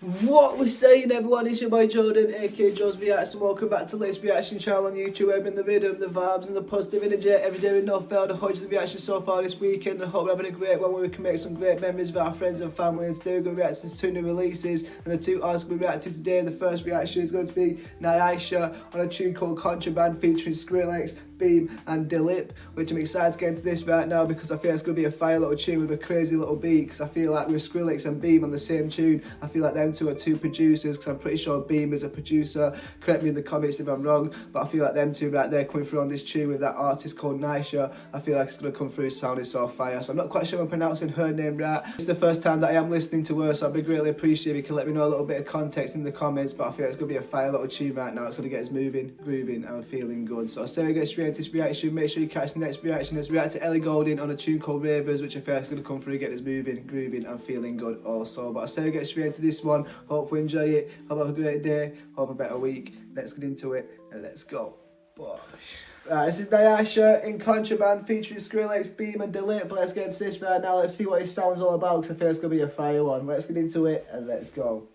What we're saying, everyone, it's your boy Jordan, aka Joe's Reaction. Welcome back to the latest reaction channel on YouTube. We're having the rhythm, the vibes, and the positive energy every day with no fail. The hundreds of reactions so far this weekend. I hope we're having a great one where we can make some great memories with our friends and family. And today we're going to react to 2 new releases, and the 2 artists we react to today. The first reaction is going to be Naisha on a tune called Contraband featuring Skrillex, Beam and Dilip, which I'm excited to get into this right now because I feel it's going to be a fire little tune with a crazy little beat. Because I feel like with Skrillex and Beam on the same tune, I feel like them two are 2 producers, because I'm pretty sure Beam is a producer. Correct me in the comments if I'm wrong, but I feel like them 2 right there coming through on this tune with that artist called Naisha, I feel like it's going to come through sounding so fire. So I'm not quite sure I'm pronouncing her name right. It's the first time that I am listening to her, so I'd be greatly appreciated if you can let me know a little bit of context in the comments. But I feel like it's going to be a fire little tune right now. It's going to get us moving, grooving and feeling good. So I say we get straight into this reaction. Make sure you catch the next reaction as we react to Ellie Goulding on a tune called Ravers, which I feel like is going to come through, get us moving, grooving and feeling good also. But I say we get straight into this one. Hope we enjoy it. Hope have a great day. Hope a better week. Let's get into it and let's go. Bosh. Right, this is Naisha in Contraband featuring Skrillex, Beam and Dilip. Let's get into this right now. Let's see what it sounds all about, because I feel it's going to be a fire one. Let's get into it and let's go.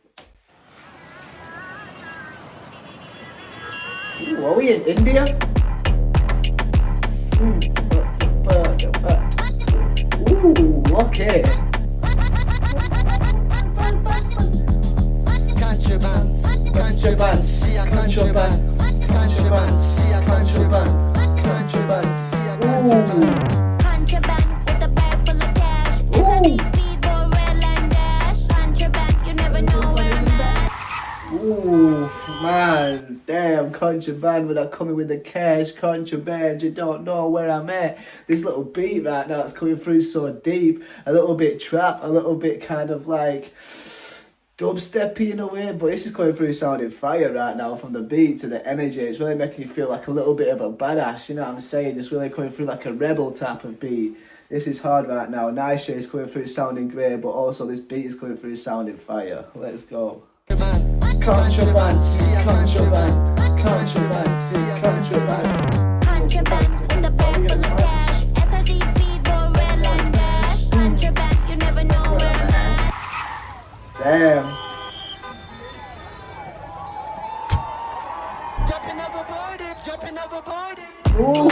Ooh, are we in India? Ooh, okay. Contraband, contraband, contraband, contraband, contraband. Ooh. Contraband with a bag full of cash. SRD speedboat, red line dash. Contraband, you never know where I'm at. Ooh, man, damn, Contraband when I'm coming with the cash. Contraband, you don't know where I'm at. This little beat right now, it's coming through so deep, a little bit trap, a little bit kind of like dubsteppy in a way, but this is coming through sounding fire right now. From the beat to the energy, it's really making you feel like a little bit of a badass, you know what I'm saying? It's really coming through like a rebel type of beat. This is hard right now. Naisha is coming through sounding great, but also this beat is coming through sounding fire. Let's go. Contraband, contraband, contraband, contraband. Contraband with a bag full of cash. SRD speedboat, red line dash. Contraband, you never know where I'm at. Damn. Jumping overboard. Ooh.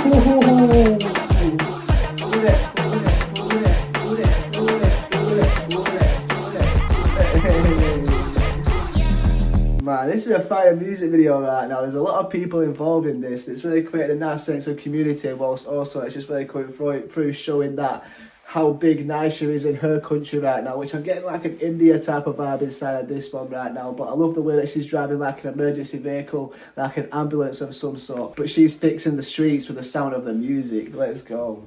Man, this is a fire music video right now. There's a lot of people involved in this. It's really created a nice sense of community, whilst also it's just really coming through showing that how big Naisha is in her country right now, which I'm getting like an India type of vibe inside of this one right now. But I love the way that she's driving like an emergency vehicle, like an ambulance of some sort. But she's fixing the streets with the sound of the music. Let's go.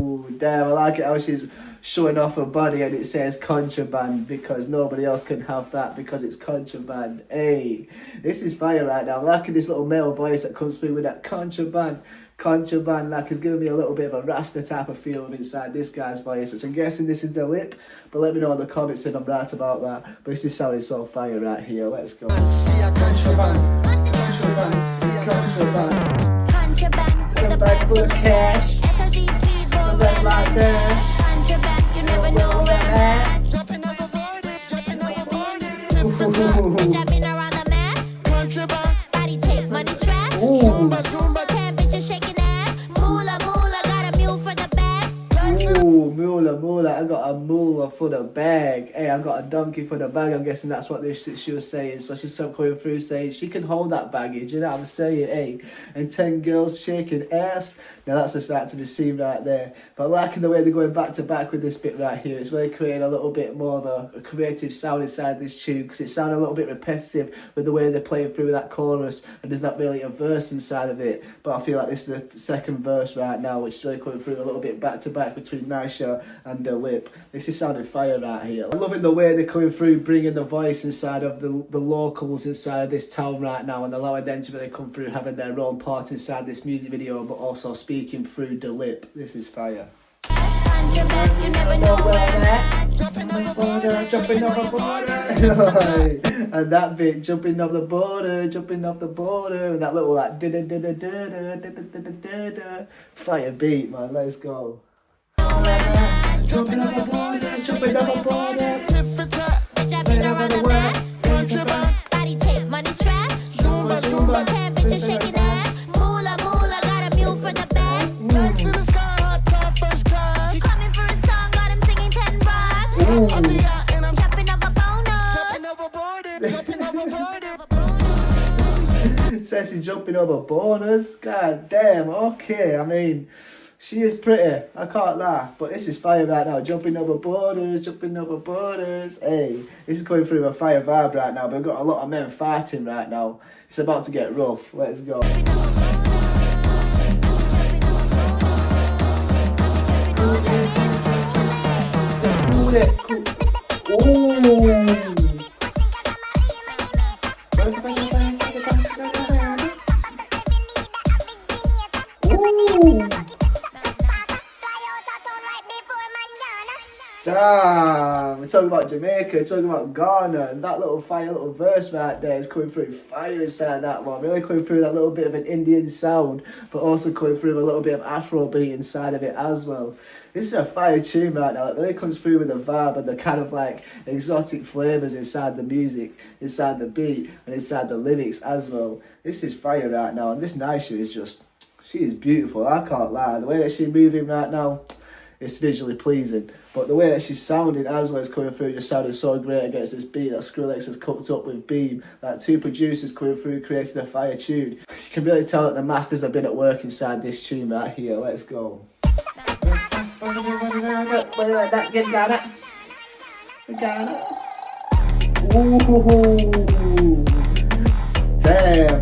Ooh, damn, I like it how she's showing off her body and it says contraband, because nobody else can have that because it's contraband. Hey, this is fire right now. I'm liking this little male voice that comes through with that contraband. Contraband, like, is giving me a little bit of a Rasta type of feel inside this guy's voice, which I'm guessing this is Dilip, but let me know in the comments if I'm right about that. But this is sounding so fire right here. Let's go. Contraband, contraband, contraband. Contraband with a Bag full of cash. SRD speedboat, red line dash. Contraband, you never know where I'm at. Jumping overboard. Bitch, I've been around the map. Contraband. Body tape, money strap. Ooh. Ten bitches shaking ass. Moolah, moolah, got a mule for the bag. Ooh, moolah, I got a moolah for the bag. Hey, I got a donkey for the bag. I'm guessing that's what she was saying. So she's coming through saying she can hold that baggage, you know what I'm saying? Hey, and 10 girls shaking ass. Now that's a start to be seen right there. But I'm liking the way they're going back to back with this bit right here. It's really creating a little bit more of a creative sound inside this tune, because it sounded a little bit repetitive with the way they're playing through that chorus, and there's not really a verse inside of it. But I feel like this is the second verse right now, which is really coming through a little bit back to back between Naisha and Dilip. This is sounding fire right here. I'm loving the way they're coming through, bringing the voice inside of the locals inside of this town right now, and allowing them to really come through, having their own part inside this music video, but also speaking through Dilip. This is fire. Contraband, you never know where I'm at. jumping over border, jumping over border. And that bit, jumping off the border, jumping off the border, and that little like da-da-da-da-da-da-da-da-da-da-da. Fire beat, man, let's go. Jumping off the border, jumping off the border. different type. Bitch, I've been around the world. Contraband. Body tape, money strap. Zumba, zumba. Ten bitches shaking ass. Moolah, moolah, got a mule for the bag. Legs in the sky, hot top, first class. You coming for a song, got him singing 10 rocks. I'll be out and I'm Jumping over bonus. jumping overboard. Jumping overboard. Says he's jumping over bonus. God damn, okay, I mean, she is pretty, I can't lie, but this is fire right now. Jumping over borders, jumping over borders. Hey, this is going through a fire vibe right now, but we've got a lot of men fighting right now. It's about to get rough. Let's go. Damn, we're talking about Jamaica, we're talking about Ghana, and that little fire, little verse right there is coming through fire inside that one. Really coming through that little bit of an Indian sound, but also coming through a little bit of Afro beat inside of it as well. This is a fire tune right now. It really comes through with the vibe and the kind of like exotic flavours inside the music, inside the beat, and inside the lyrics as well. This is fire right now, and this Naisha is just, she is beautiful, I can't lie. The way that she's moving right now, it's visually pleasing, but the way that she's sounding as well as coming through just sounded so great against this beat that Skrillex has cooked up with Beam. Like two producers coming through creating a fire tune. You can really tell that the masters have been at work inside this tune right here. Let's go. Ooh, damn.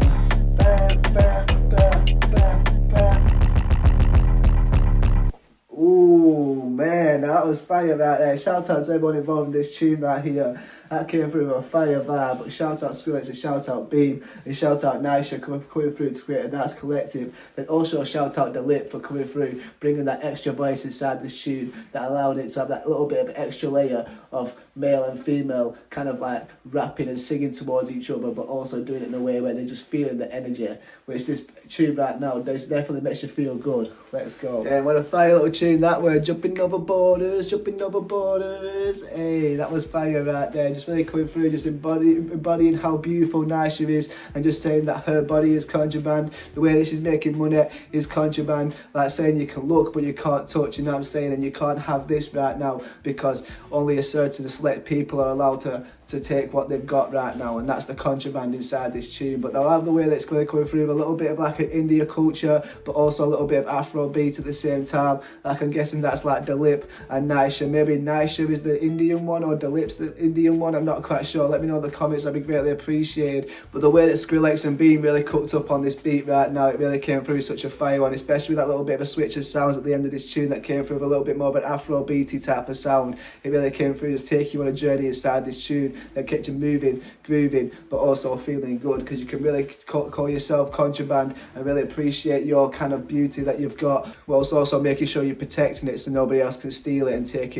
Ooh, man, that was fire right there. Shout out to everyone involved in this tune right here. That came through with a fire vibe. But shout out Skrillex and shout out Beam and shout out Naisha coming through to create a nice collective. And also shout out Dilip for coming through, bringing that extra voice inside this tune that allowed it to have that little bit of extra layer of male and female kind of like rapping and singing towards each other, but also doing it in a way where they're just feeling the energy, which this tune right now definitely makes you feel good. Let's go. Yeah, what a fire little tune that were. Jumping over borders, jumping over borders. Hey, that was fire right there. Just really coming through, just embodying how beautiful Naisha is, and just saying that her body is contraband. The way that she's making money is contraband. Like saying you can look but you can't touch, you know what I'm saying? And you can't have this right now because only a certain select people are allowed to take what they've got right now, and that's the contraband inside this tune. But they'll have the way that's going to come through with a little bit of like an India culture, but also a little bit of Afro beat at the same time. Like I'm guessing that's like Dilip and Naisha. Maybe Naisha is the Indian one or Dilip's the Indian one, I'm not quite sure. Let me know in the comments, that'd be greatly appreciated. But the way that Skrillex and Beam really cooked up on this beat right now, it really came through such a fire one, especially with that little bit of a switch of sounds at the end of this tune that came through with a little bit more of an Afro beaty type of sound. It really came through, just take you on a journey inside this tune that gets you moving, grooving, but also feeling good, because you can really call yourself contraband and really appreciate your kind of beauty that you've got, whilst also making sure you're protecting it so nobody else can steal it and take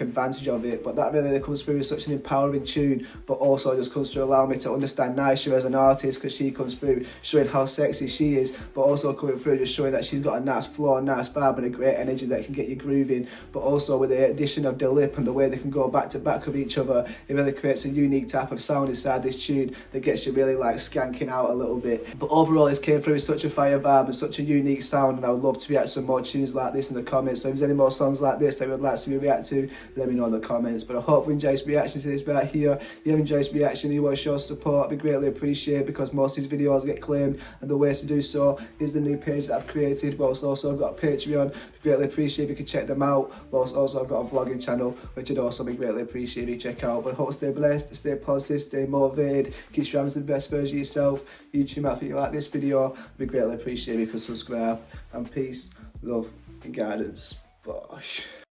advantage of it. But that really comes through as such an empowering tune, but also just comes through allowing me to understand Naisha as an artist, because she comes through showing how sexy she is, but also coming through just showing that she's got a nice flow, a nice vibe and a great energy that can get you grooving. But also with the addition of Dilip and the way they can go back to back with each other, it really creates a unique type of sound inside this tune that gets you really like skanking out a little bit. But overall, this came through with such a fire vibe and such a unique sound, and I would love to react to some more tunes like this in the comments. So if there's any more songs like this that you would like to see me react to, let me know in the comments. But I hope you enjoyed this reaction to this right here. If you have enjoyed this reaction and you want to show support, it'd be greatly appreciated, because most of these videos get claimed, and the ways to do so is the new page that I've created. Whilst also I've got a Patreon, it'd be greatly appreciated if you could check them out. Whilst also I've got a vlogging channel, which would also be greatly appreciated if you check out. But I hope stay blessed, stay positive, stay motivated, keep striving to the best version of yourself. YouTube out if you like this video, it'd be greatly appreciated if you could subscribe. And peace, love and guidance. Bosh.